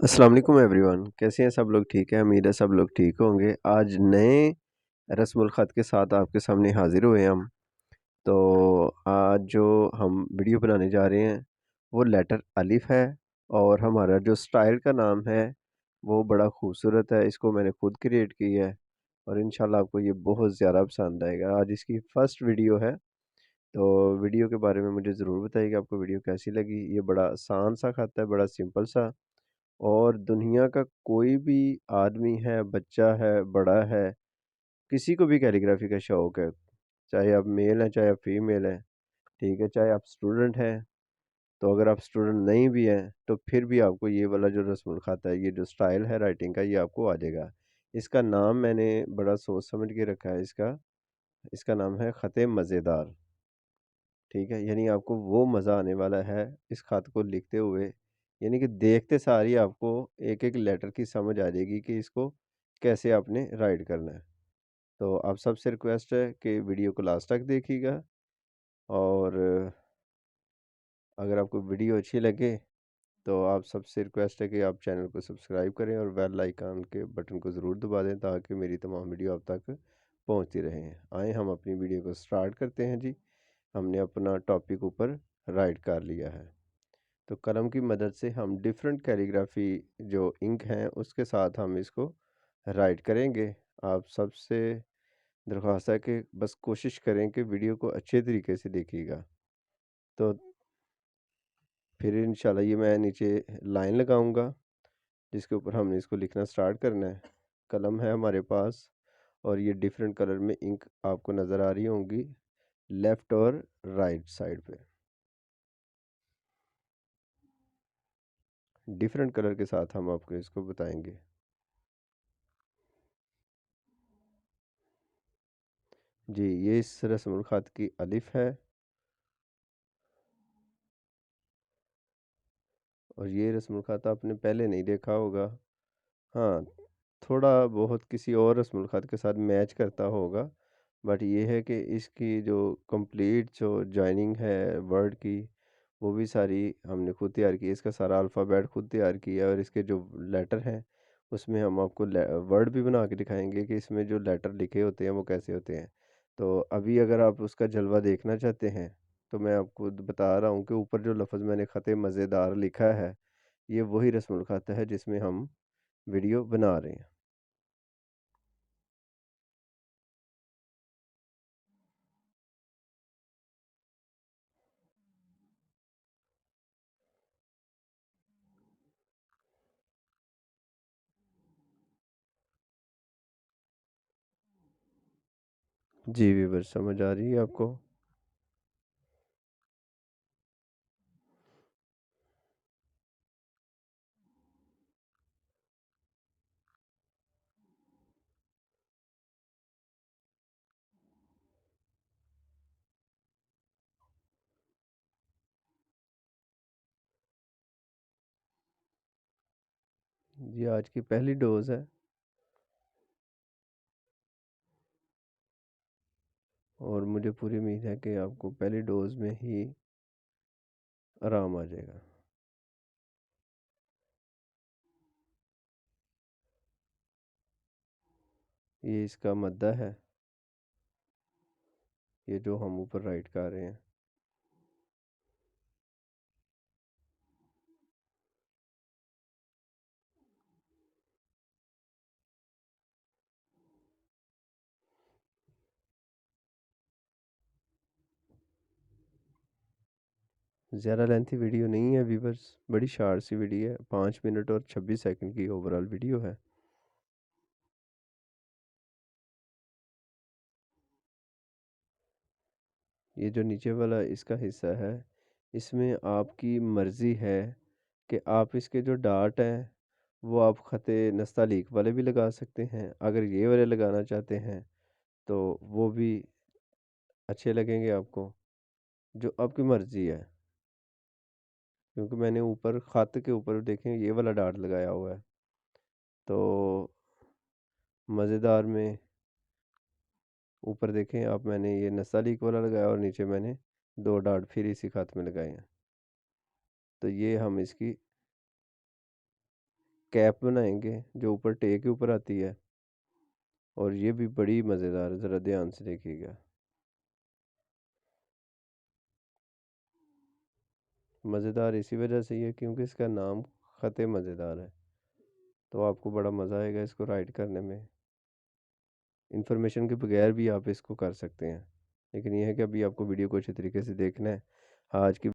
अस्सलाम वालेकुम एवरीवन, कैसे हैं सब लोग? ठीक है, उम्मीद है सब लोग ठीक होंगे। आज नए रस्मुल ख़त के साथ आपके सामने हाज़िर हुए हम। तो आज जो हम वीडियो बनाने जा रहे हैं वो लेटर अलिफ़ है और हमारा जो स्टाइल का नाम है वो बड़ा खूबसूरत है। इसको मैंने खुद क्रिएट की है और इंशाल्लाह आपको ये बहुत ज़्यादा पसंद आएगा। आज इसकी फ़र्स्ट वीडियो है, तो वीडियो के बारे में मुझे ज़रूर बताइएगा आपको वीडियो कैसी लगी। ये बड़ा आसान सा ख़त है, बड़ा सिंपल सा, और दुनिया का कोई भी आदमी है, बच्चा है, बड़ा है, किसी को भी कैलीग्राफी का शौक है, चाहे आप मेल हैं, चाहे आप फीमेल हैं, ठीक है, चाहे आप स्टूडेंट हैं, तो अगर आप स्टूडेंट नहीं भी हैं, तो फिर भी आपको ये वाला जो रस्मुल ख़त है, ये जो स्टाइल है राइटिंग का, ये आपको आ जाएगा। इसका नाम मैंने बड़ा सोच समझ के रखा है इसका। इसका नाम है ख़त मज़ेदार, ठीक है? यानी आपको वो मज़ा आने वाला है इस ख़त को लिखते हुए, यानी कि देखते सार ही आपको एक-एक लेटर की समझ आ जाएगी कि इसको कैसे आपने राइट करना है। तो आप सबसे रिक्वेस्ट है कि वीडियो को लास्ट तक देखिएगा, और अगर आपको वीडियो अच्छी लगे तो आप सबसे रिक्वेस्ट है कि आप चैनल को सब्सक्राइब करें और बेल आइकन के बटन को ज़रूर दबा दें ताकि मेरी तमाम वीडियो आप तक पहुंचती रहें। आए हम अपनी वीडियो को स्टार्ट करते हैं जी। हमने अपना टॉपिक ऊपर राइट कर लिया है, तो कलम की मदद से हम डिफरेंट कैलीग्राफी जो इंक हैं उसके साथ हम इसको राइट करेंगे। आप सबसे दरख्वास्त है कि बस कोशिश करें कि वीडियो को अच्छे तरीके से देखिएगा। तो फिर इंशाल्लाह ये मैं नीचे लाइन लगाऊंगा जिसके ऊपर हमने इसको लिखना स्टार्ट करना है। कलम है हमारे पास और ये डिफरेंट कलर में इंक आपको नज़र आ रही होंगी लेफ़्ट और राइट साइड पे। डिफरेंट कलर के साथ हम आपको इसको बताएंगे। जी, ये इस रस्मुल ख़त की अलिफ़ है और ये रस्मुल ख़त आपने पहले नहीं देखा होगा। हाँ, थोड़ा बहुत किसी और रस्मुल ख़त के साथ मैच करता होगा, बट ये है कि इसकी जो कंप्लीट जो जॉइनिंग है वर्ड की, वो भी सारी हमने खुद तैयार की है। इसका सारा अल्फ़ाबेट खुद तैयार किया है और इसके जो लेटर हैं उसमें हम आपको वर्ड भी बना के दिखाएंगे कि इसमें जो लेटर लिखे होते हैं वो कैसे होते हैं। तो अभी अगर आप उसका जलवा देखना चाहते हैं तो मैं आपको बता रहा हूँ कि ऊपर जो लफ्ज़ मैंने ख़त मज़ेदार लिखा है, ये वही रस्मुल ख़त है जिसमें हम वीडियो बना रहे हैं। जी व्यूअर्स, समझ आ रही है आपको? ये आज की पहली डोज़ है और मुझे पूरी उम्मीद है कि आपको पहली डोज़ में ही आराम आ जाएगा। ये इसका मद्दा है, ये जो हम ऊपर राइट कर रहे हैं। ज़्यादा लेंथी वीडियो नहीं है व्यूअर्स, बड़ी शार्ट सी वीडियो है, 5 मिनट और 26 सेकंड की ओवरऑल वीडियो है। ये जो नीचे वाला इसका हिस्सा है, इसमें आपकी मर्ज़ी है कि आप इसके जो डार्ट हैं वो आप ख़त नस्तालीक वाले भी लगा सकते हैं। अगर ये वाले लगाना चाहते हैं तो वो भी अच्छे लगेंगे आपको, जो आपकी मर्ज़ी है। क्योंकि मैंने ऊपर ख़त के ऊपर देखें ये वाला डार्ट लगाया हुआ है, तो मज़ेदार में ऊपर देखें आप, मैंने ये नस्तालीक वाला लगाया और नीचे मैंने 2 डार्ट फिर इसी ख़त में लगाए हैं। तो ये हम इसकी कैप बनाएंगे जो ऊपर टे के ऊपर आती है, और ये भी बड़ी मज़ेदार है, ज़रा ध्यान से देखिएगा। मज़ेदार इसी वजह से ही है क्योंकि इसका नाम ख़त मज़ेदार है, तो आपको बड़ा मज़ा आएगा इसको राइट करने में। इंफॉर्मेशन के बगैर भी आप इसको कर सकते हैं, लेकिन यह है कि अभी आपको वीडियो को अच्छे तरीके से देखना है। आज की